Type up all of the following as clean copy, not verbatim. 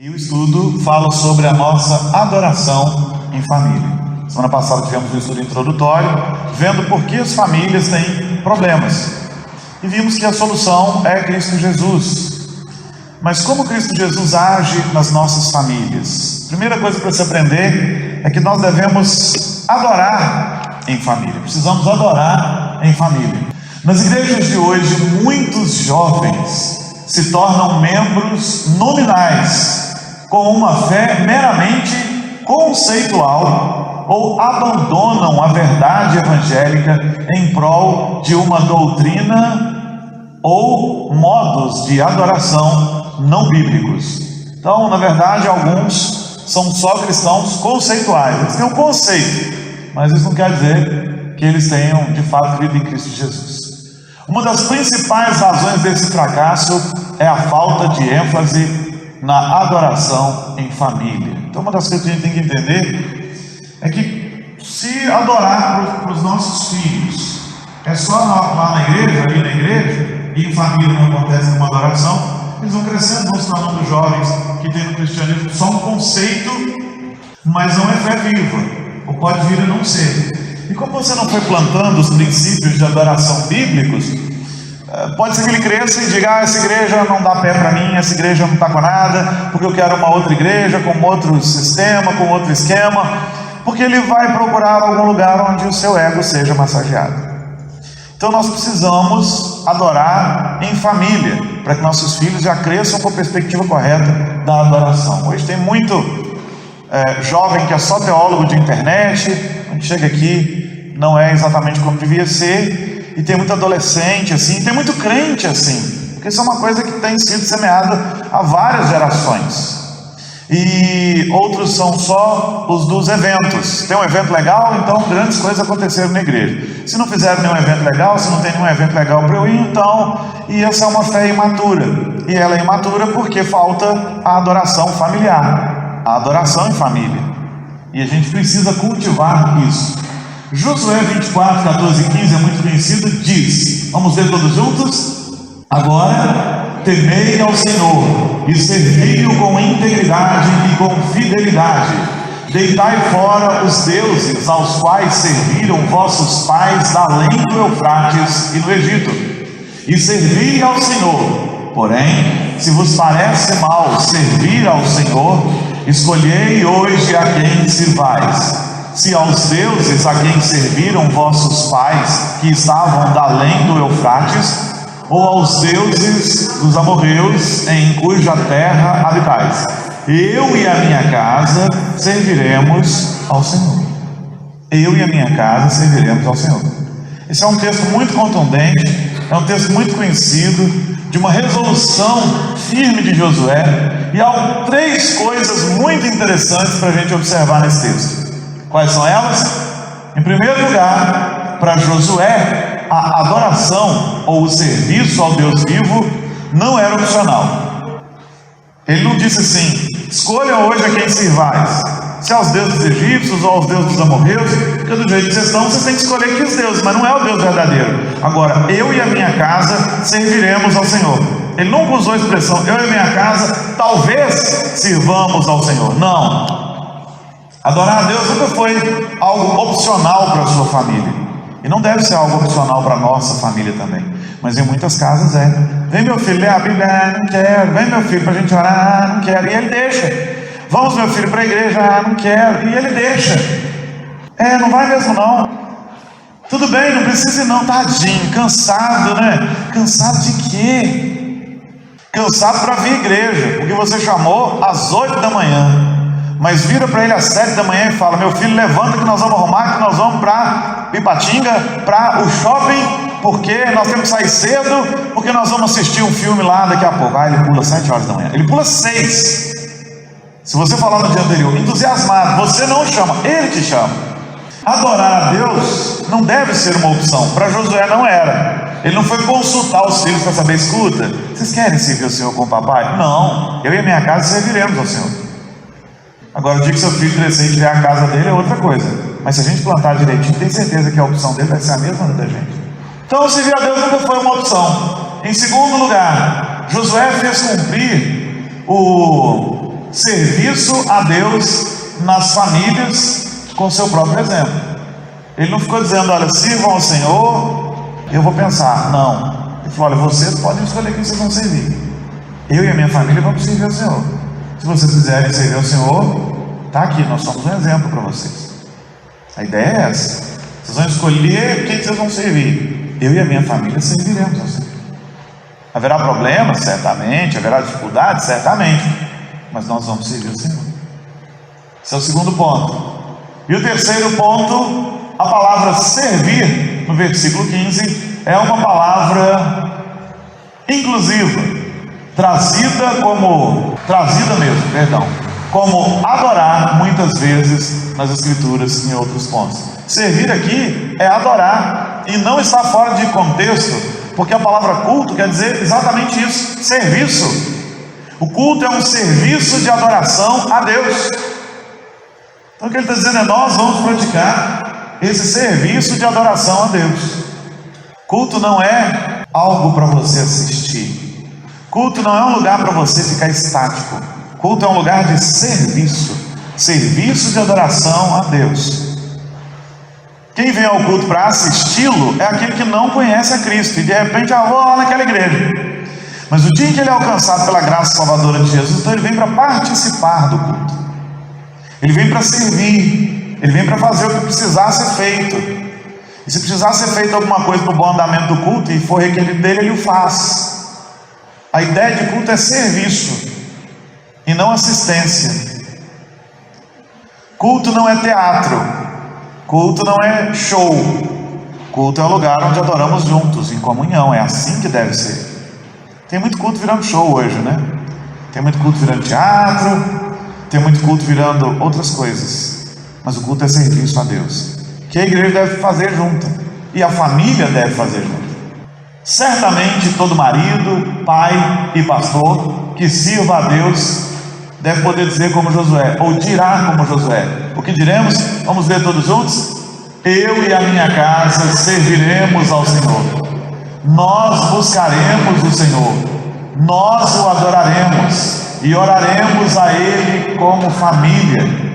E o estudo fala sobre a nossa adoração em família. Semana passada tivemos um estudo introdutório, vendo por que as famílias têm problemas. E vimos que a solução é Cristo Jesus. Mas como Cristo Jesus age nas nossas famílias? Primeira coisa para se aprender é que nós devemos adorar em família. Precisamos adorar em família. Nas igrejas de hoje, muitos jovens se tornam membros nominais, com uma fé meramente conceitual, ou abandonam a verdade evangélica em prol de uma doutrina ou modos de adoração não bíblicos. Então, na verdade, alguns são só cristãos conceituais. Eles têm um conceito, mas isso não quer dizer que eles tenham de fato crido em Cristo Jesus. Uma das principais razões desse fracasso é a falta de ênfase na adoração em família. Então, uma das coisas que a gente tem que entender é que se adorar para os nossos filhos é só lá na igreja, ali na igreja, e em família não acontece nenhuma adoração, eles vão crescendo, vão se tornando jovens que têm no cristianismo só um conceito, mas não é fé viva, ou pode vir a não ser. E como você não foi plantando os princípios de adoração bíblicos, pode ser que ele cresça e diga: essa igreja não dá pé para mim, essa igreja não está com nada, porque eu quero uma outra igreja, com outro sistema, com outro esquema, porque ele vai procurar algum lugar onde o seu ego seja massageado. Então nós precisamos adorar em família, para que nossos filhos já cresçam com a perspectiva correta da adoração. Hoje tem muito jovem que é só teólogo de internet, a gente chega aqui, não é exatamente como devia ser, e tem muito adolescente assim, tem muito crente assim, porque isso é uma coisa que tem sido semeada há várias gerações. E outros são só os dos eventos. Tem um evento legal, então grandes coisas aconteceram na igreja. Se não fizeram nenhum evento legal, se não tem nenhum evento legal para eu ir, então, e essa é uma fé imatura. E ela é imatura porque falta a adoração familiar, a adoração em família. E a gente precisa cultivar isso. Josué 24, 14 e 15 é muito conhecido, diz, vamos ler todos juntos? Agora temei ao Senhor e servi-o com integridade e com fidelidade. Deitai fora os deuses aos quais serviram vossos pais além do Eufrates e no Egito, e servi ao Senhor. Porém, se vos parece mal servir ao Senhor, escolhei hoje a quem sirvais. Se aos deuses a quem serviram vossos pais, que estavam da além do Eufrates, ou aos deuses dos amorreus, em cuja terra habitais. Eu e a minha casa serviremos ao Senhor. Eu e a minha casa serviremos ao Senhor. Esse é um texto muito contundente, é um texto muito conhecido, de uma resolução firme de Josué, e há três coisas muito interessantes para a gente observar nesse texto. Quais são elas? Em primeiro lugar, para Josué, a adoração ou o serviço ao Deus vivo não era opcional. Ele não disse assim: escolham hoje a quem sirvais, se aos deuses egípcios ou aos deuses dos amorreus, porque do jeito que vocês estão, vocês têm que escolher que os deuses, mas não é o Deus verdadeiro. Agora, eu e a minha casa serviremos ao Senhor. Ele nunca usou a expressão: eu e a minha casa talvez sirvamos ao Senhor. Não. Adorar a Deus nunca foi algo opcional para a sua família. E não deve ser algo opcional para a nossa família também. Mas em muitas casas é. Vem meu filho ler a Bíblia, não quero. Vem meu filho para a gente orar, não quero. E ele deixa. Vamos meu filho para a igreja, não quero. E ele deixa. Não vai mesmo não. Tudo bem, não precisa ir não, tadinho. Cansado, né? Cansado de quê? Cansado para vir à igreja, porque você chamou às 8 da manhã. Mas vira para ele às 7 da manhã e fala: meu filho, levanta que nós vamos arrumar, que nós vamos para Ipatinga, para o shopping, porque nós temos que sair cedo, porque nós vamos assistir um filme lá daqui a pouco. Ele pula 7 horas da manhã, ele pula 6. Se você falar no dia anterior, entusiasmado, você não chama, ele te chama. Adorar a Deus não deve ser uma opção. Para Josué não era. Ele não foi consultar os filhos para saber: escuta, vocês querem servir o Senhor com o papai? Não, eu e a minha casa serviremos ao Senhor. Agora, o dia que seu filho crescer e tiver a casa dele é outra coisa. Mas se a gente plantar direitinho, tem certeza que a opção dele vai ser a mesma da gente. Então, servir a Deus nunca foi uma opção. Em segundo lugar, Josué fez cumprir serviço a Deus nas famílias com seu próprio exemplo. Ele não ficou dizendo, olha, sirvam ao Senhor, eu vou pensar. Não. Ele falou, olha, vocês podem escolher quem vocês vão servir. Eu e a minha família vamos servir ao Senhor. Se vocês quiserem servir ao Senhor, está aqui, nós somos um exemplo para vocês. A ideia é essa. Vocês vão escolher quem vocês vão servir. Eu e a minha família serviremos ao Senhor. Haverá problemas? Certamente. Haverá dificuldades? Certamente. Mas nós vamos servir ao Senhor. Esse é o segundo ponto. E o terceiro ponto, a palavra servir, no versículo 15, é uma palavra inclusiva, como adorar muitas vezes nas Escrituras em outros pontos. Servir aqui é adorar, e não está fora de contexto, porque a palavra culto quer dizer exatamente isso, serviço. O culto é um serviço de adoração a Deus. Então o que ele está dizendo é, nós vamos praticar esse serviço de adoração a Deus. Culto não é algo para você assistir. Culto não é um lugar para você ficar estático. Culto é um lugar de serviço. Serviço de adoração a Deus. Quem vem ao culto para assisti-lo é aquele que não conhece a Cristo e de repente, vou lá naquela igreja. Mas o dia em que ele é alcançado pela graça salvadora de Jesus, então ele vem para participar do culto. Ele vem para servir. Ele vem para fazer o que precisar ser feito. E se precisar ser feito alguma coisa para o bom andamento do culto e for requerido dele, ele o faz. A ideia de culto é serviço e não assistência. Culto não é teatro. Culto não é show. Culto é o lugar onde adoramos juntos, em comunhão. É assim que deve ser. Tem muito culto virando show hoje, né? Tem muito culto virando teatro, tem muito culto virando outras coisas. Mas o culto é serviço a Deus, que a igreja deve fazer junto, e a família deve fazer junto. Certamente todo marido, pai e pastor que sirva a Deus deve poder dizer como Josué, ou dirá como Josué. O que diremos? Vamos ler todos juntos? Eu e a minha casa serviremos ao Senhor. Nós buscaremos o Senhor, nós o adoraremos e oraremos a Ele como família.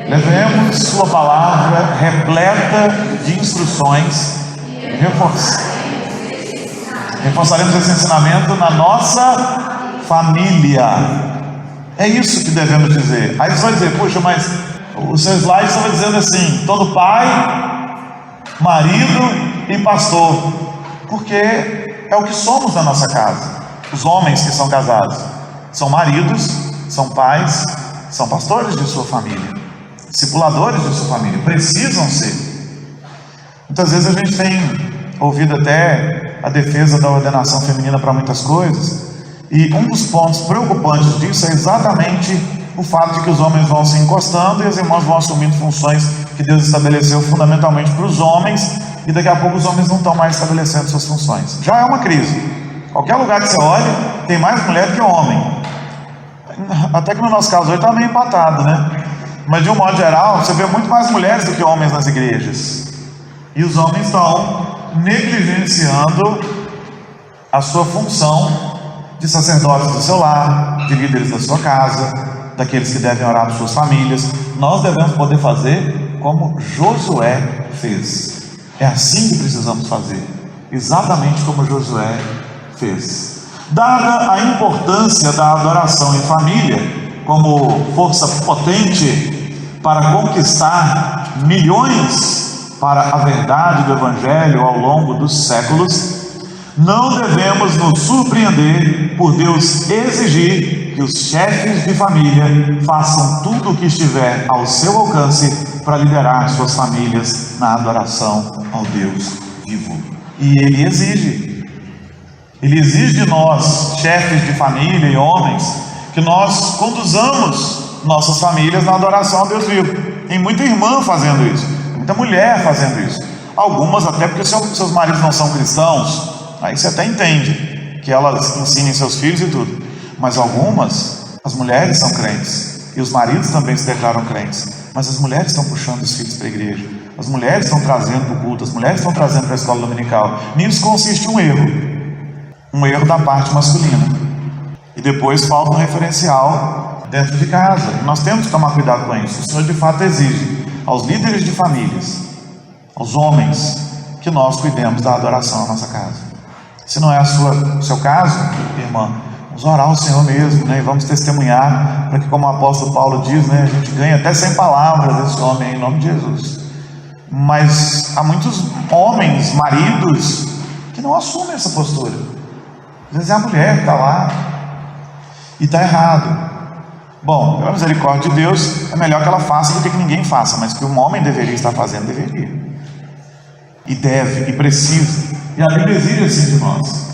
Levemos sua palavra repleta de instruções e reforçaremos esse ensinamento na nossa família. É isso que devemos dizer. Aí você vai dizer, puxa, mas o seu slide estava dizendo assim, todo pai, marido e pastor. Porque é o que somos na nossa casa. Os homens que são casados são maridos, são pais, são pastores de sua família, discipuladores de sua família, precisam ser. Muitas vezes a gente tem ouvido até a defesa da ordenação feminina para muitas coisas, e um dos pontos preocupantes disso é exatamente o fato de que os homens vão se encostando e as irmãs vão assumindo funções que Deus estabeleceu fundamentalmente para os homens, e daqui a pouco os homens não estão mais estabelecendo suas funções. Já é uma crise. Qualquer lugar que você olhe, tem mais mulher do que homem. Até que no nosso caso hoje está meio empatado, né? Mas de um modo geral, você vê muito mais mulheres do que homens nas igrejas. E os homens estão negligenciando a sua função de sacerdotes do seu lar, de líderes da sua casa, daqueles que devem orar por suas famílias. Nós devemos poder fazer como Josué fez. É assim que precisamos fazer, exatamente como Josué fez. Dada a importância da adoração em família como força potente para conquistar milhões para a verdade do Evangelho ao longo dos séculos, não devemos nos surpreender por Deus exigir que os chefes de família façam tudo o que estiver ao seu alcance para liderar suas famílias na adoração ao Deus vivo. E Ele exige de nós, chefes de família e homens, que nós conduzamos nossas famílias na adoração ao Deus vivo. Tem muita irmã fazendo isso, muita mulher fazendo isso, algumas até porque seus maridos não são cristãos. Aí você até entende que elas ensinem seus filhos e tudo, mas algumas, as mulheres são crentes, e os maridos também se declaram crentes, mas as mulheres estão puxando os filhos para a igreja, as mulheres estão trazendo para o culto, as mulheres estão trazendo para a escola dominical. Nisso consiste um erro da parte masculina, e depois falta um referencial dentro de casa. E nós temos que tomar cuidado com isso. O Senhor de fato exige aos líderes de famílias, aos homens, que nós cuidemos da adoração na nossa casa. Se não é o seu caso, irmã, vamos orar ao Senhor mesmo, né? E vamos testemunhar, para que, como o apóstolo Paulo diz, né, a gente ganha até sem palavras desse homem, em nome de Jesus. Mas há muitos homens, maridos, que não assumem essa postura. Às vezes é a mulher que está lá e está errado. Bom, pela misericórdia de Deus, é melhor que ela faça do que ninguém faça, mas que um homem deveria estar fazendo, deveria. E deve, e precisa. E a Bíblia exige assim de nós.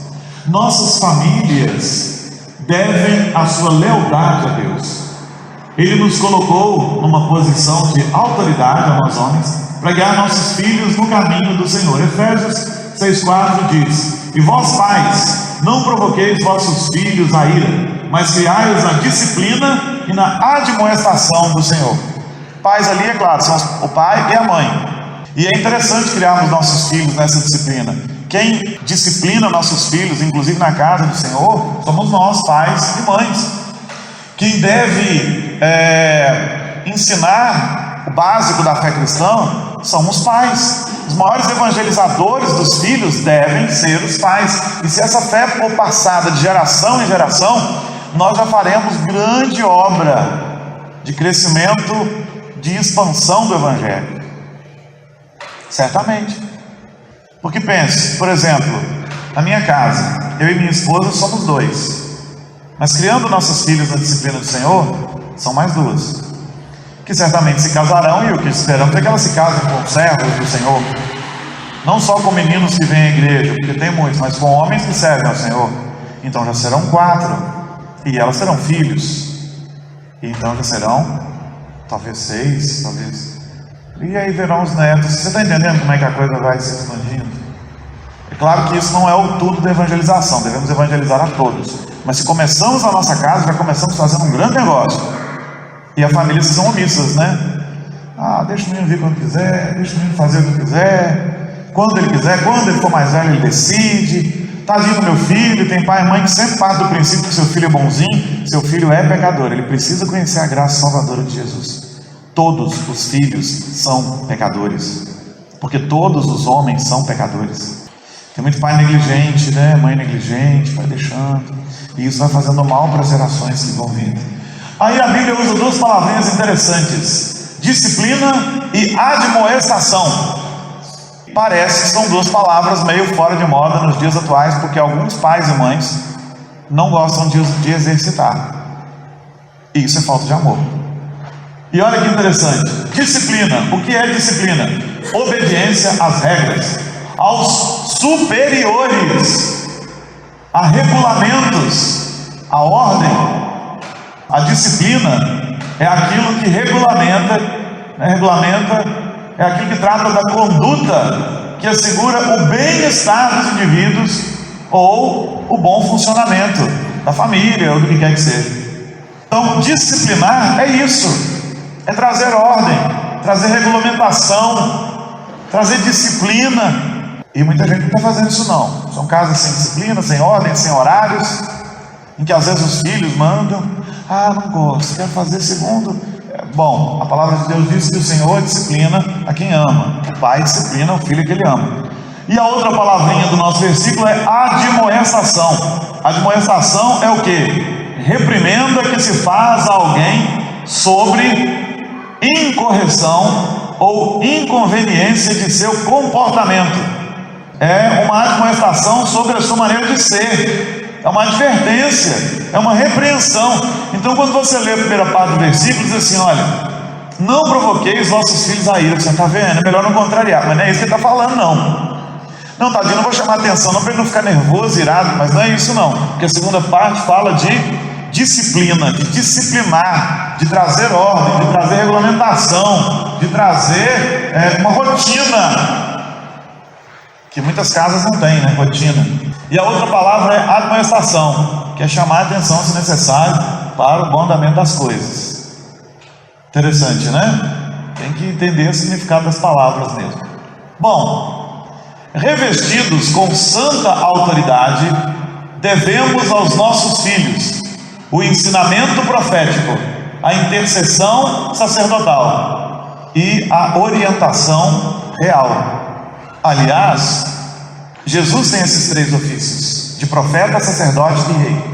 Nossas famílias devem a sua lealdade a Deus. Ele nos colocou numa posição de autoridade, a nós homens, para guiar nossos filhos no caminho do Senhor. Efésios 6,4 diz: E vós, pais, não provoqueis vossos filhos a ira, mas criai-os na disciplina e na admoestação do Senhor. Pais ali, é claro, são o pai e a mãe. E é interessante criarmos nossos filhos nessa disciplina. Quem disciplina nossos filhos, inclusive na casa do Senhor, somos nós, pais e mães. Quem deve ensinar o básico da fé cristã são os pais. Os maiores evangelizadores dos filhos devem ser os pais. E se essa fé for passada de geração em geração, nós já faremos grande obra de crescimento, de expansão do Evangelho. Certamente. Porque pense, por exemplo, na minha casa, eu e minha esposa somos 2. Mas criando nossos filhos na disciplina do Senhor, são mais 2. Que certamente se casarão, e o que esperamos é que elas se casem com servos do Senhor. Não só com meninos que vêm à igreja, porque tem muitos, mas com homens que servem ao Senhor. Então já serão 4. E elas serão filhos. E então já serão, talvez 6, talvez. E aí verão os netos. Você está entendendo como é que a coisa vai se expandindo? É claro que isso não é o tudo da evangelização. Devemos evangelizar a todos. Mas se começamos a nossa casa, já começamos fazendo um grande negócio. E as famílias são omissas, né? Deixa o menino vir quando quiser, deixa o menino fazer o que quiser, quando ele for mais velho ele decide. Tadinho do meu filho. Tem pai e mãe que sempre parte do princípio que seu filho é bonzinho. Seu filho é pecador, ele precisa conhecer a graça salvadora de Jesus. Todos os filhos são pecadores, porque todos os homens são pecadores. Tem muito pai negligente, né? Mãe negligente, vai deixando, e isso vai fazendo mal para as gerações que vão vir. Aí a Bíblia usa 2 palavrinhas interessantes: disciplina e admoestação. Parece que são 2 palavras meio fora de moda nos dias atuais, porque alguns pais e mães não gostam de exercitar. E isso é falta de amor. E olha que interessante: disciplina. O que é disciplina? Obediência às regras, aos superiores, a regulamentos, a ordem. A disciplina é aquilo que regulamenta, né? É aquilo que trata da conduta que assegura o bem-estar dos indivíduos ou o bom funcionamento da família ou do que quer que seja. Então, disciplinar é isso. É trazer ordem, trazer regulamentação, trazer disciplina. E muita gente não está fazendo isso não. São casas sem disciplina, sem ordem, sem horários, em que às vezes os filhos mandam: não gosto, quero fazer segundo. Bom, a palavra de Deus diz que o Senhor disciplina a quem ama. O pai disciplina o filho que ele ama. E a outra palavrinha do nosso versículo é admoestação. Admoestação é o que? Reprimenda que se faz a alguém sobre incorreção ou inconveniência de seu comportamento. É uma admoestação sobre a sua maneira de ser. É uma advertência, é uma repreensão. Então quando você lê a primeira parte do versículo, diz assim: olha, não provoqueis vossos filhos a ira. Você está vendo? É melhor não contrariar. Mas não é isso que ele está falando não. Não, tadinho, não vou chamar atenção não, para ele não ficar nervoso, irado. Mas não é isso não, porque a segunda parte fala de disciplina, de disciplinar, de trazer ordem, de trazer regulamentação, de trazer uma rotina, que muitas casas não têm, né? Rotina. E a outra palavra é admoestação, que é chamar a atenção, se necessário, para o bom andamento das coisas. Interessante, né? Tem que entender o significado das palavras mesmo. Bom, revestidos com santa autoridade, devemos aos nossos filhos o ensinamento profético a intercessão sacerdotal e a orientação real. Aliás, Jesus tem esses 3 ofícios, de profeta, sacerdote e rei.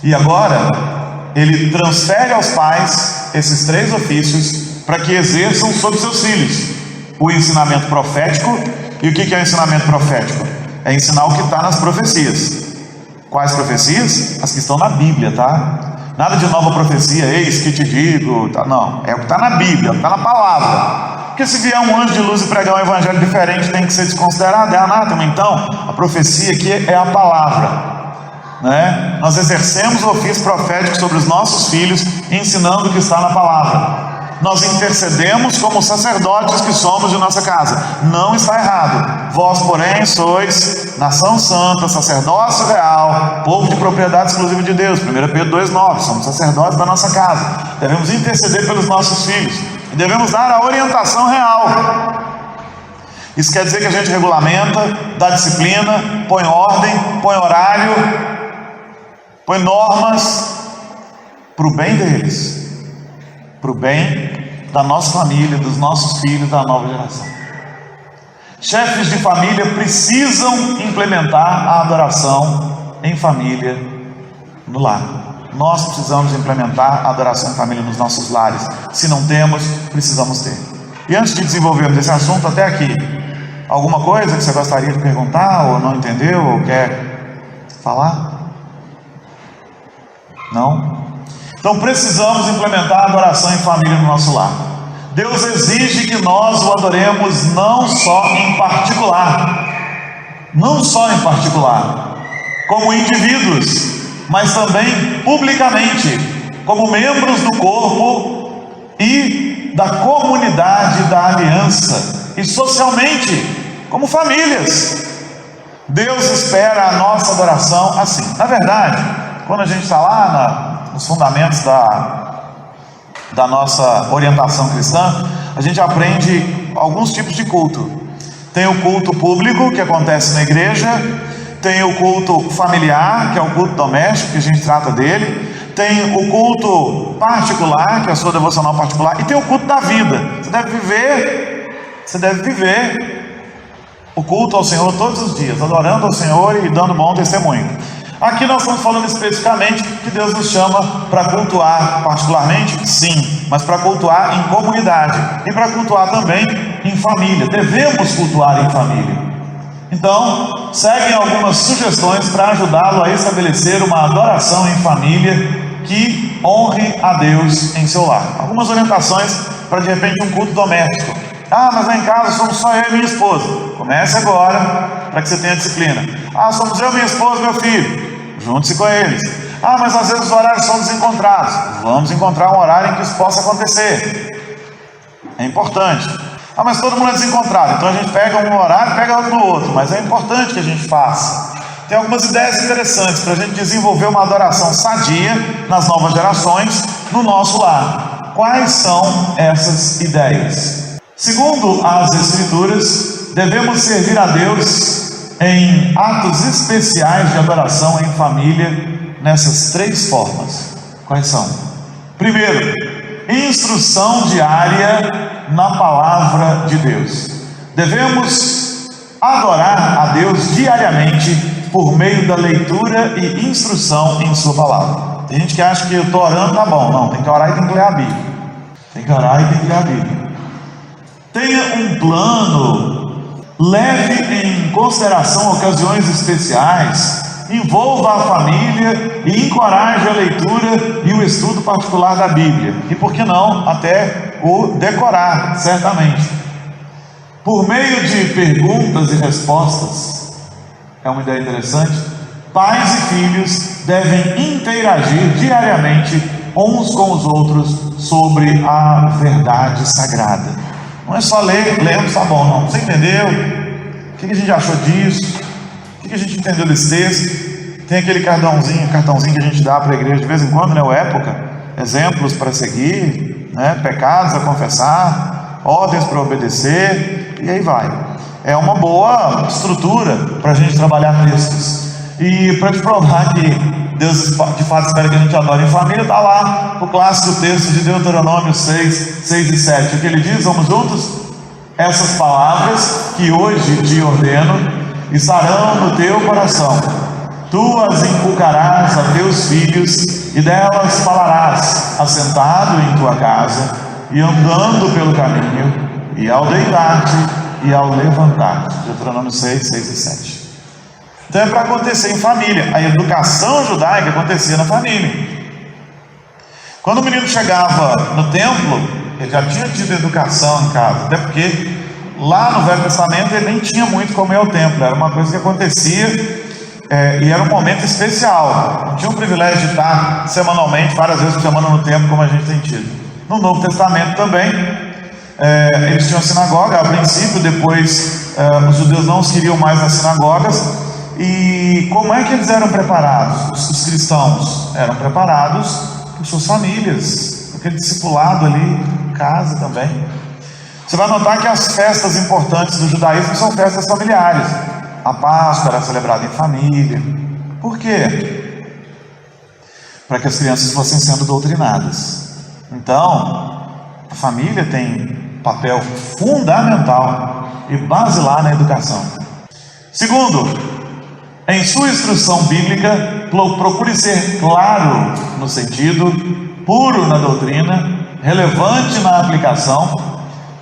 E agora, ele transfere aos pais esses 3 ofícios para que exerçam sobre seus filhos o ensinamento profético. E o que é o ensinamento profético? É ensinar o que está nas profecias. Quais profecias? As que estão na Bíblia, tá? Nada de nova profecia, eis que te digo, tá? Não, é o que está na Bíblia, o que está na palavra. Porque se vier um anjo de luz e pregar um evangelho diferente, tem que ser desconsiderado, é anátema. Então, a profecia aqui é a palavra, né? Nós exercemos o ofício profético sobre os nossos filhos, ensinando o que está na palavra. Nós intercedemos como sacerdotes que somos de nossa casa. Não está errado. Vós, porém, sois nação santa, sacerdócio real, povo de propriedade exclusiva de Deus. 1 Pedro 2,9. Somos sacerdotes da nossa casa. Devemos interceder pelos nossos filhos e devemos dar a orientação real. Isso quer dizer que a gente regulamenta, dá disciplina, põe ordem, põe horário, põe normas para o bem deles, para o bem da nossa família, dos nossos filhos, da nova geração. Chefes de família precisam implementar a adoração em família no lar. Nós precisamos implementar a adoração em família nos nossos lares. Se não temos, precisamos ter. E antes de desenvolvermos esse assunto até aqui, alguma coisa que você gostaria de perguntar, ou não entendeu, ou quer falar? Não? Então precisamos implementar a adoração em família no nosso lar. Deus exige que nós o adoremos não só em particular, como indivíduos, mas também publicamente, como membros do corpo e da comunidade da aliança, e socialmente, como famílias. Deus espera a nossa adoração assim. Na verdade, quando a gente está lá nos fundamentos da nossa orientação cristã, a gente aprende alguns tipos de culto. Tem o culto público, que acontece na igreja. Tem o culto familiar, que é o culto doméstico, que a gente trata dele. Tem o culto particular, que é a sua devocional particular. E tem o culto da vida. Você deve viver o culto ao Senhor todos os dias, adorando ao Senhor e dando bom testemunho. Aqui nós estamos falando especificamente que Deus nos chama para cultuar particularmente, sim, mas para cultuar em comunidade e para cultuar também em família. Devemos cultuar em família. Então, seguem algumas sugestões para ajudá-lo a estabelecer uma adoração em família que honre a Deus em seu lar. Algumas orientações para, de repente, um culto doméstico. Mas lá em casa somos só eu e minha esposa. Comece agora, para que você tenha disciplina. Somos eu, minha esposa e meu filho. Junte-se com eles. Mas às vezes os horários são desencontrados. Vamos encontrar um horário em que isso possa acontecer. É importante. Mas todo mundo é desencontrado. Então a gente pega um horário e pega outro no outro. Mas é importante que a gente faça. Tem algumas ideias interessantes para a gente desenvolver uma adoração sadia nas novas gerações, no nosso lar. Quais são essas ideias? Segundo as Escrituras, devemos servir a Deus em atos especiais de adoração em família nessas 3 formas. Quais são? Primeiro, instrução diária na palavra de Deus. Devemos adorar a Deus diariamente por meio da leitura e instrução em sua palavra. Tem gente que acha que eu estou orando, tá bom. Não, tem que orar e tem que ler a Bíblia. Tem que orar e tem que ler a Bíblia. Tenha um plano, leve em consideração ocasiões especiais, envolva a família e encoraje a leitura e o estudo particular da Bíblia. E por que não, até o decorar, certamente. Por meio de perguntas e respostas, é uma ideia interessante, pais e filhos devem interagir diariamente uns com os outros sobre a verdade sagrada. Não é só lemos, tá bom, não. Você entendeu? O que a gente achou disso? O que a gente entendeu desse texto? Tem aquele cartãozinho que a gente dá para a igreja de vez em quando, né? O Época, exemplos para seguir, né? Pecados a confessar, ordens para obedecer, e aí vai. É uma boa estrutura para a gente trabalhar textos. E para te provar que Deus de fato espera que a gente adore em família, está lá o clássico texto de Deuteronômio 6 e 7. O que ele diz? Vamos juntos? Essas palavras que hoje te ordeno estarão no teu coração. Tu as inculcarás a teus filhos, e delas falarás, assentado em tua casa, e andando pelo caminho, e ao deitar-te, e ao levantar-te. Deuteronômio 6 e 7. Então é para acontecer em família. A educação judaica acontecia na família. Quando o menino chegava no templo, ele já tinha tido educação em casa, até porque lá no Velho Testamento ele nem tinha muito como ir ao templo, era uma coisa que acontecia e era um momento especial. Não tinha o privilégio de estar semanalmente, várias vezes por semana no templo, como a gente tem tido. No Novo Testamento também, eles tinham a sinagoga a princípio, depois os judeus não os queriam mais nas sinagogas. E como é que eles eram preparados? Os cristãos eram preparados por suas famílias, aquele discipulado ali em casa também. Você vai notar que as festas importantes do judaísmo são festas familiares. A Páscoa era celebrada em família. Por quê? Para que as crianças fossem sendo doutrinadas. Então, a família tem papel fundamental e basilar na educação. Segundo, em sua instrução bíblica, procure ser claro no sentido, puro na doutrina, relevante na aplicação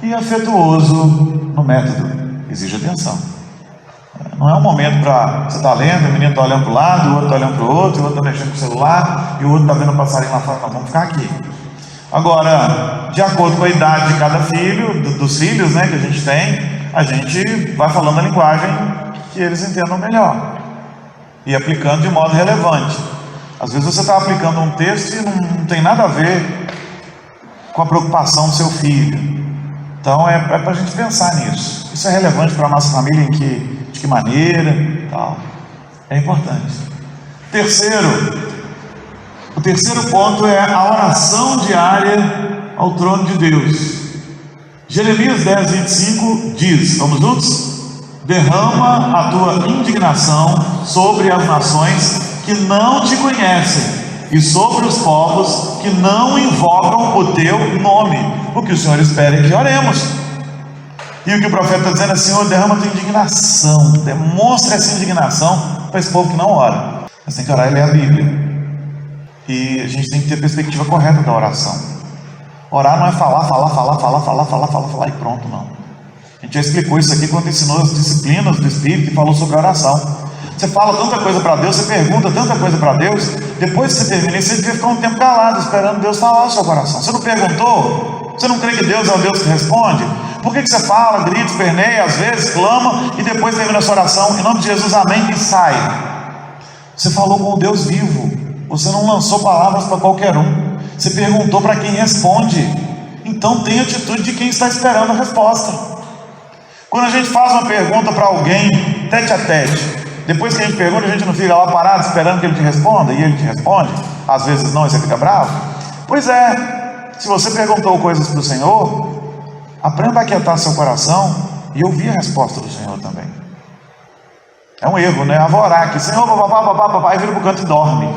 e afetuoso no método. Exige atenção. Não é um momento para você estar lendo, o menino está olhando para o lado, o outro está olhando para o outro, o outro está mexendo com o celular e o outro está vendo o passarinho lá fora. Não, vamos ficar aqui. Agora, de acordo com a idade de cada filho, dos filhos, né, que a gente vai falando a linguagem que eles entendam melhor e aplicando de modo relevante. Às vezes você está aplicando um texto e não tem nada a ver com a preocupação do seu filho. Então é para a gente pensar nisso. Isso é relevante para a nossa família, de que maneira, tal. É importante. O terceiro ponto é a oração diária ao trono de Deus. Jeremias 10, 25 diz, vamos juntos? Derrama a tua indignação sobre as nações que não te conhecem e sobre os povos que não invocam o teu nome. O que o Senhor espera é que oremos. E o que o profeta está dizendo é: Senhor, derrama a tua indignação, demonstra essa indignação para esse povo que não ora. Mas tem que orar e ler a Bíblia. E a gente tem que ter a perspectiva correta da oração. Orar não é falar e pronto, não. A gente já explicou isso aqui quando ensinou as disciplinas do Espírito e falou sobre a oração. Você fala tanta coisa para Deus, você pergunta tanta coisa para Deus, depois que você termina, você devia ficar um tempo calado, esperando Deus falar no seu coração. Você não perguntou? Você não crê que Deus é o Deus que responde? Por que você fala, grita, esperneia, às vezes clama e depois termina a sua oração, em nome de Jesus, amém, e sai? Você falou com o Deus vivo, você não lançou palavras para qualquer um, você perguntou para quem responde. Então tenha atitude de quem está esperando a resposta. Quando a gente faz uma pergunta para alguém, tete a tete, depois que a gente pergunta, a gente não fica lá parado esperando que ele te responda, e ele te responde, às vezes não, e você fica bravo. Pois é, se você perguntou coisas para o Senhor, aprenda a aquietar seu coração e ouvir a resposta do Senhor também. É um erro, né? Vou orar aqui, Senhor, papapá, e vira para o canto e dorme.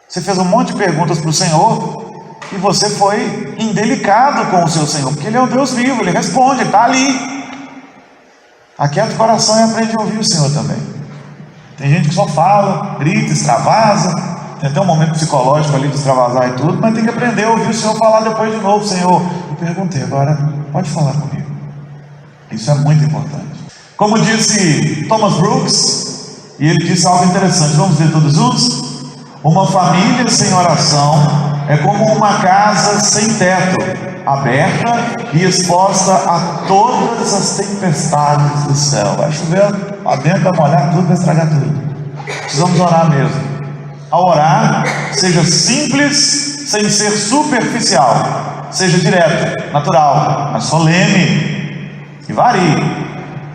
Você fez um monte de perguntas para o Senhor e você foi indelicado com o seu Senhor, porque Ele é um Deus vivo, Ele responde, Ele está ali. Aquieta o coração e aprende a ouvir o Senhor também. Tem gente que só fala, grita, extravasa, tem até um momento psicológico ali de extravasar e tudo, mas tem que aprender a ouvir o Senhor falar depois de novo. Senhor, eu perguntei, agora pode falar comigo. Isso é muito importante. Como disse Thomas Brooks, e ele disse algo interessante, vamos ver todos juntos? Uma família sem oração é como uma casa sem teto, aberta e exposta a todas as tempestades do céu. Vai chover lá dentro, vai molhar tudo, vai estragar tudo. Precisamos orar mesmo. Ao orar, seja simples, sem ser superficial. Seja direto, natural, mas solene e varie.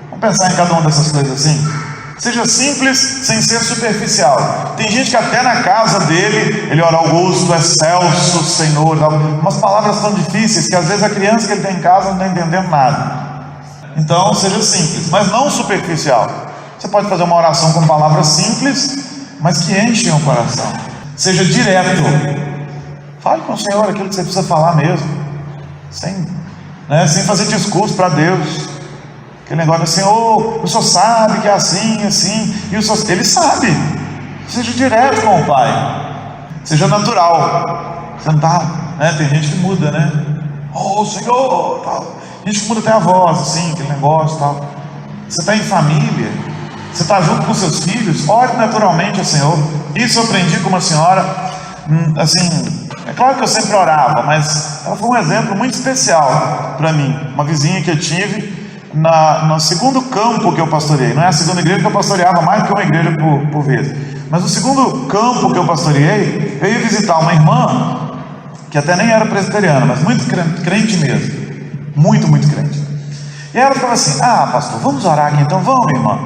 Vamos pensar em cada uma dessas coisas assim. Seja simples, sem ser superficial. Tem gente que até na casa dele, ele ora Augusto, excelso, Senhor, umas palavras tão difíceis que às vezes a criança que ele tem em casa não está entendendo nada. Então seja simples, mas não superficial. Você pode fazer uma oração com palavras simples mas que enchem o coração. Seja direto. Fale com o Senhor aquilo que você precisa falar mesmo, sem fazer discurso para Deus. Aquele negócio assim, o Senhor sabe que é assim, assim, e o Senhor, Ele sabe. Seja direto com o Pai, seja natural. Você não está, tem gente que muda, Senhor, tal. Gente que muda até a voz, assim, aquele negócio, tal. Você está em família, você está junto com seus filhos, ore naturalmente ao Senhor. Isso eu aprendi com uma senhora, assim, é claro que eu sempre orava, mas ela foi um exemplo muito especial para mim. Uma vizinha que eu tive no segundo campo que eu pastoreei. Não é a segunda igreja que eu pastoreava mais do que uma igreja por vez, mas no segundo campo que eu pastoreei, eu ia visitar uma irmã que até nem era presbiteriana, mas muito crente mesmo, muito crente. E ela ficava assim: pastor, vamos orar aqui então, vamos, minha irmã.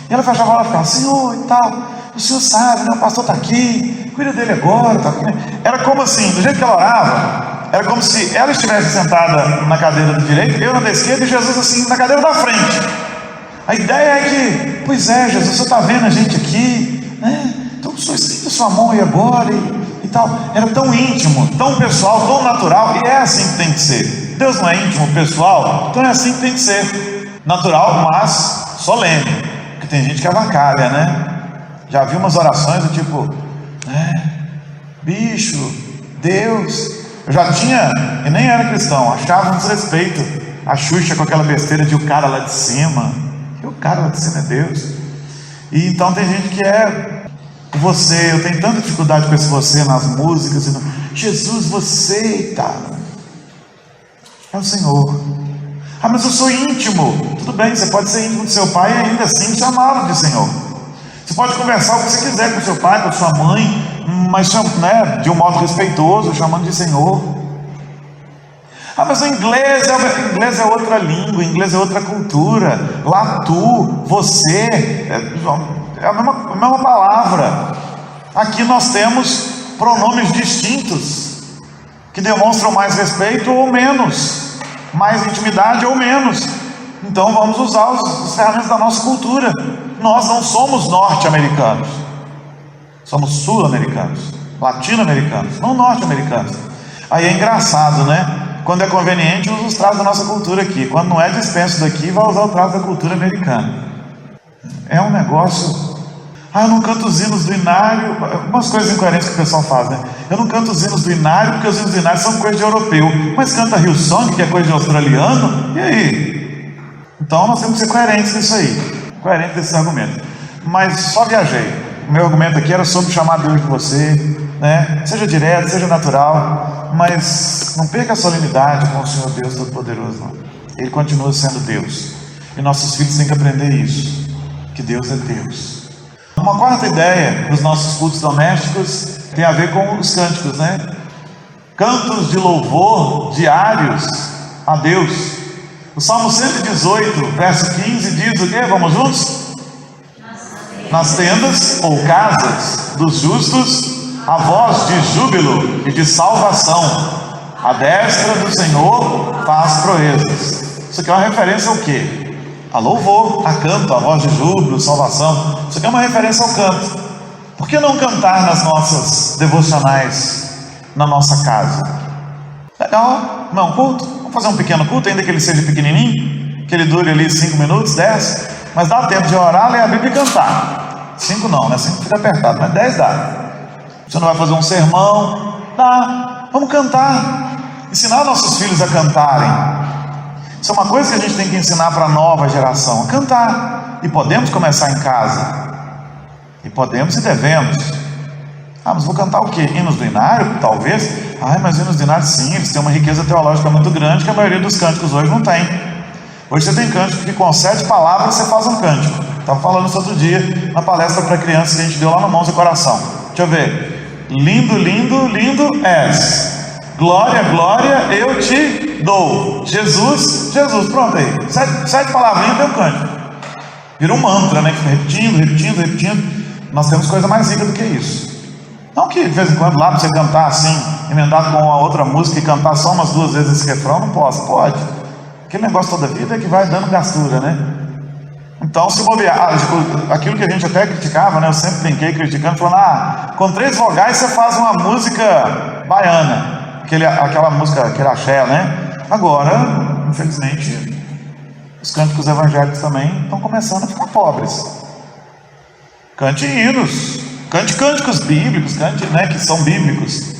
E ela fechava lá e ficava: Senhor e tal, o Senhor sabe, o pastor está aqui, cuida dele agora, tá aqui. Era como assim, do jeito que ela orava, era como se ela estivesse sentada na cadeira do direito, eu na da esquerda e Jesus assim na cadeira da frente. A ideia é que, pois é, Jesus, o Senhor está vendo a gente aqui, então o Senhor estende a sua mão aí agora e tal. Era tão íntimo, tão pessoal, tão natural, e é assim que tem que ser. Deus não é íntimo, pessoal, então é assim que tem que ser. Natural, mas solene, porque tem gente que avacalha, Já vi umas orações do tipo, bicho, Deus. Eu já tinha, e nem era cristão, achava um desrespeito a Xuxa com aquela besteira de o cara lá de cima. E o cara lá de cima é Deus. E então tem gente que é você. Eu tenho tanta dificuldade com esse você nas músicas. Jesus, você e tal. É o Senhor. Mas eu sou íntimo. Tudo bem, você pode ser íntimo do seu pai e ainda assim chamá-lo de Senhor. Você pode conversar o que você quiser com seu pai, com sua mãe, mas de um modo respeitoso, chamando de Senhor. Mas o inglês é outra língua, o inglês é outra cultura. Lá tu, você, é a mesma palavra. Aqui nós temos pronomes distintos, que demonstram mais respeito ou menos, mais intimidade ou menos. Então vamos usar os ferramentas da nossa cultura. Nós não somos norte-americanos, somos sul-americanos, latino-americanos, não norte-americanos. Aí é engraçado, Quando é conveniente, usa os traços da nossa cultura aqui. Quando não é, dispensa daqui, vai usar o traço da cultura americana. É um negócio. Eu não canto os hinos do Inário. Umas coisas incoerentes que o pessoal faz, Eu não canto os hinos do Inário porque os hinos do Inário são coisa de europeu. Mas canta Hillsong, que é coisa de australiano. E aí? Então nós temos que ser coerentes nisso aí. Coerente desse argumento. Mas só viajei. O meu argumento aqui era sobre chamar Deus de você, Seja direto, seja natural, mas não perca a solenidade com o Senhor Deus Todo-Poderoso, não. Ele continua sendo Deus, e nossos filhos têm que aprender isso, que Deus é Deus. Uma quarta ideia dos nossos cultos domésticos tem a ver com os cânticos, Cantos de louvor diários a Deus. O Salmo 118, verso 15 diz o quê? Vamos juntos? Nas tendas ou casas dos justos, a voz de júbilo e de salvação, a destra do Senhor faz proezas. Isso aqui é uma referência ao quê? A louvor, a canto, a voz de júbilo, salvação. Isso aqui é uma referência ao canto. Por que não cantar nas nossas devocionais, na nossa casa? Legal, não é um culto? Vamos fazer um pequeno culto, ainda que ele seja pequenininho, que ele dure ali 5 minutos, 10, mas dá tempo de orar, ler a Bíblia e cantar. 5 não, 5 fica apertado, mas 10 dá. Você não vai fazer um sermão? Dá, vamos cantar. Ensinar nossos filhos a cantarem. Isso é uma coisa que a gente tem que ensinar para a nova geração, a cantar. E podemos começar em casa. E podemos e devemos. Mas vou cantar o quê? Hinos do Inário? Talvez. Mas hinos do Inário, sim, eles têm uma riqueza teológica muito grande que a maioria dos cânticos hoje não tem. Hoje você tem cântico que com 7 palavras você faz um cântico. Estava falando isso outro dia na palestra para crianças que a gente deu lá no Mãos e Coração. Deixa eu ver. Lindo, lindo, lindo és. Glória, glória, eu te dou. Jesus, Jesus. Pronto aí. 7 palavrinhas tem um cântico. Vira um mantra, repetindo. Nós temos coisa mais rica do que isso. Não que de vez em quando lá para você cantar assim, emendado com uma outra música e cantar só umas 2 vezes esse refrão, não posso. Pode. Aquele negócio toda vida é que vai dando gastura, Então, se bobear, aquilo que a gente até criticava, né? Eu sempre brinquei criticando, falando, com 3 vogais você faz uma música baiana, aquela música, aquele axé, né? Agora, infelizmente, os cânticos evangélicos também estão começando a ficar pobres. Cante hinos, cante cânticos bíblicos, cante, né, que são bíblicos.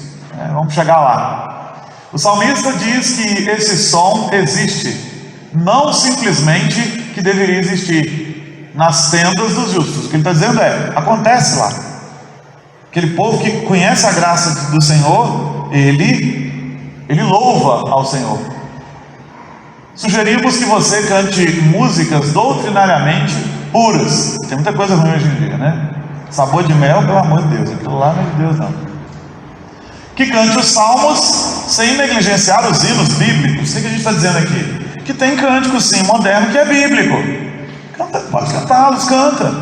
Vamos chegar lá. O salmista diz que esse som existe, não simplesmente que deveria existir nas tendas dos justos. O que ele está dizendo acontece lá. Aquele povo que conhece a graça do Senhor, ele louva ao Senhor. Sugerimos que você cante músicas doutrinariamente puras. Tem muita coisa ruim hoje em dia, né? Sabor de mel, pelo amor de Deus, aquilo lá não é de Deus não. Que cante os salmos sem negligenciar os hinos bíblicos. O que a gente está dizendo aqui? Que tem cântico sim, moderno, que é bíblico. Pode cantá-los, canta.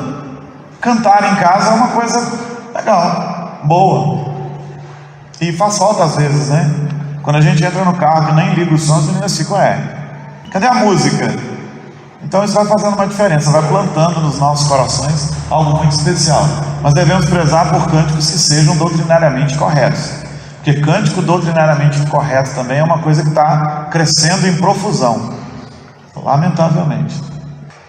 Cantar em casa é uma coisa legal, boa. E faz falta às vezes, né? Quando a gente entra no carro e nem liga o som, as meninas ficam, cadê a música? Então isso vai fazendo uma diferença, vai plantando nos nossos corações algo muito especial. Mas devemos prezar por cânticos que sejam doutrinariamente corretos. Porque cântico doutrinariamente incorreto também é uma coisa que está crescendo em profusão, lamentavelmente.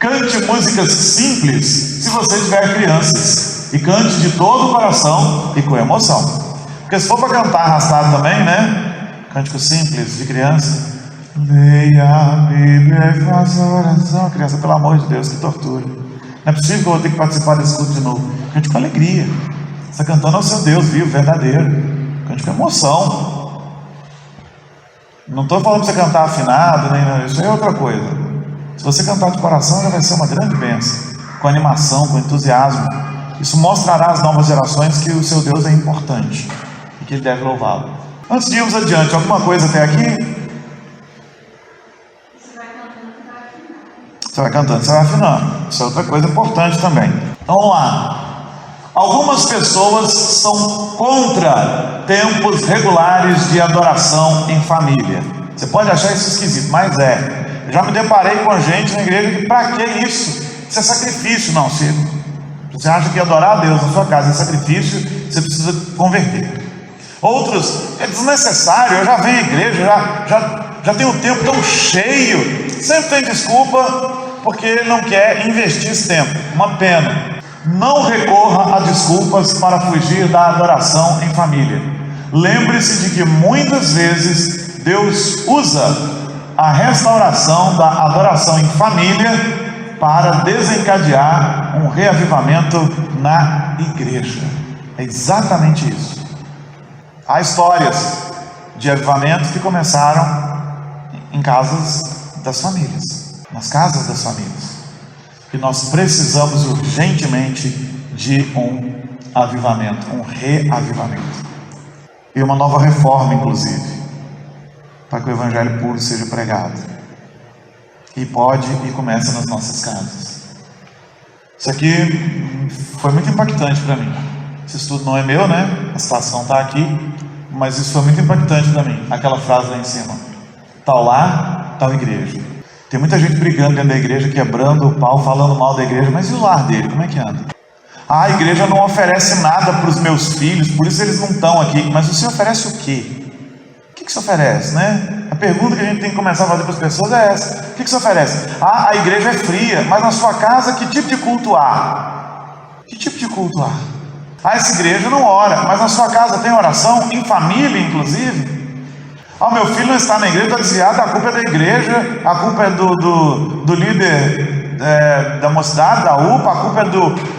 Cante músicas simples se você tiver crianças, e cante de todo o coração e com emoção. Porque se for para cantar arrastado também, né? Cântico simples de criança. Leia a Bíblia e faça oração. Criança, pelo amor de Deus, que tortura. Não é possível que eu vou ter que participar desse culto de novo. Cante com alegria. Você está cantando ao seu Deus vivo, verdadeiro. Cante com emoção. Não estou falando para você cantar afinado, nem nada. Isso é outra coisa. Se você cantar de coração, já vai ser uma grande bênção. Com animação, com entusiasmo. Isso mostrará às novas gerações que o seu Deus é importante e que ele deve louvá-lo. Antes de irmos adiante, alguma coisa até aqui? Você vai cantando, você vai afinando. Isso é outra coisa importante também. Então vamos lá. Algumas pessoas são contra tempos regulares de adoração em família. Você pode achar isso esquisito, mas Eu já me deparei com gente na igreja que, para que isso? Isso é sacrifício. Não, se você acha que adorar a Deus na sua casa é sacrifício, você precisa converter. Outros, é desnecessário, eu já venho à igreja, já tenho o tempo tão cheio, sempre tem desculpa, porque não quer investir esse tempo. Uma pena. Não recorra a desculpas para fugir da adoração em família. Lembre-se de que muitas vezes Deus usa a restauração da adoração em família para desencadear um reavivamento na igreja. É exatamente isso. Há histórias de avivamentos que começaram em casas das famílias, nas casas das famílias. E nós precisamos urgentemente de um avivamento, um reavivamento. E uma nova reforma, inclusive, para que o evangelho puro seja pregado. E pode e começa nas nossas casas. Isso aqui foi muito impactante para mim. Esse estudo não é meu, né? A citação está aqui, mas isso foi muito impactante para mim. Aquela frase lá em cima: tal lar, tal igreja. Tem muita gente brigando dentro da igreja, quebrando o pau, falando mal da igreja, mas e o lar dele, como é que anda? A igreja não oferece nada para os meus filhos, por isso eles não estão aqui. Mas você oferece o quê? O que você oferece, né? A pergunta que a gente tem que começar a fazer para as pessoas é essa: o que você oferece? A igreja é fria, mas na sua casa que tipo de culto há? Que tipo de culto há? Essa igreja não ora, mas na sua casa tem oração, em família inclusive. Meu filho não está na igreja, está desviado, a culpa é da igreja, a culpa é do líder da mocidade, da UPA, a culpa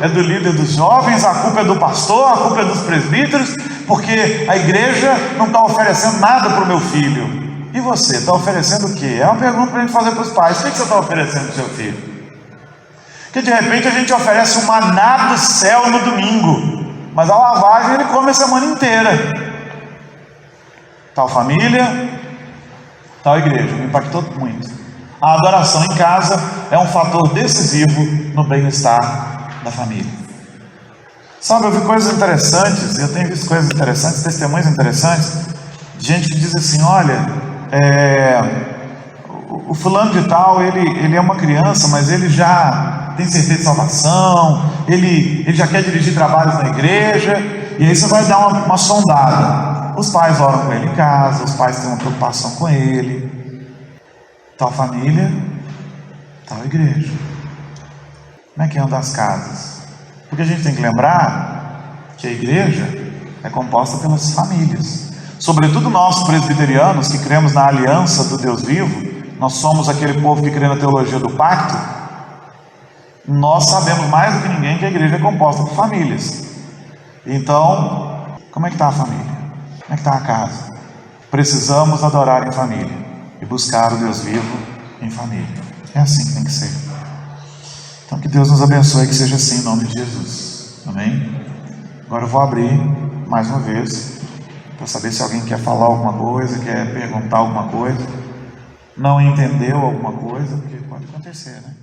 é do líder dos jovens, a culpa é do pastor, a culpa é dos presbíteros, porque a igreja não está oferecendo nada para o meu filho. E você, está oferecendo o quê? É uma pergunta para a gente fazer para os pais: o que você está oferecendo para o seu filho? Porque de repente a gente oferece o maná do céu no domingo, mas a lavagem ele come a semana inteira. Tal família, tal igreja. Me impactou muito. A adoração em casa é um fator decisivo no bem-estar da família. Sabe, eu vi coisas interessantes, eu tenho visto coisas interessantes, testemunhos interessantes, de gente que diz assim: olha, o fulano de tal, ele é uma criança, mas ele já tem certeza de salvação, ele já quer dirigir trabalhos na igreja, e aí você vai dar uma sondada. Os pais oram com ele em casa, os pais têm uma preocupação com ele, tal família, tal igreja. Como é que anda as casas? Porque a gente tem que lembrar que a igreja é composta pelas famílias, sobretudo nós presbiterianos que cremos na aliança do Deus vivo. Nós somos aquele povo que crê na teologia do pacto. Nós sabemos mais do que ninguém que a igreja é composta por famílias. Então, como é que está a família? Como é que está a casa? Precisamos adorar em família e buscar o Deus vivo em família. É assim que tem que ser. Então que Deus nos abençoe, que seja assim em nome de Jesus. Amém? Agora eu vou abrir mais uma vez para saber se alguém quer falar alguma coisa, quer perguntar alguma coisa, não entendeu alguma coisa, porque pode acontecer, né?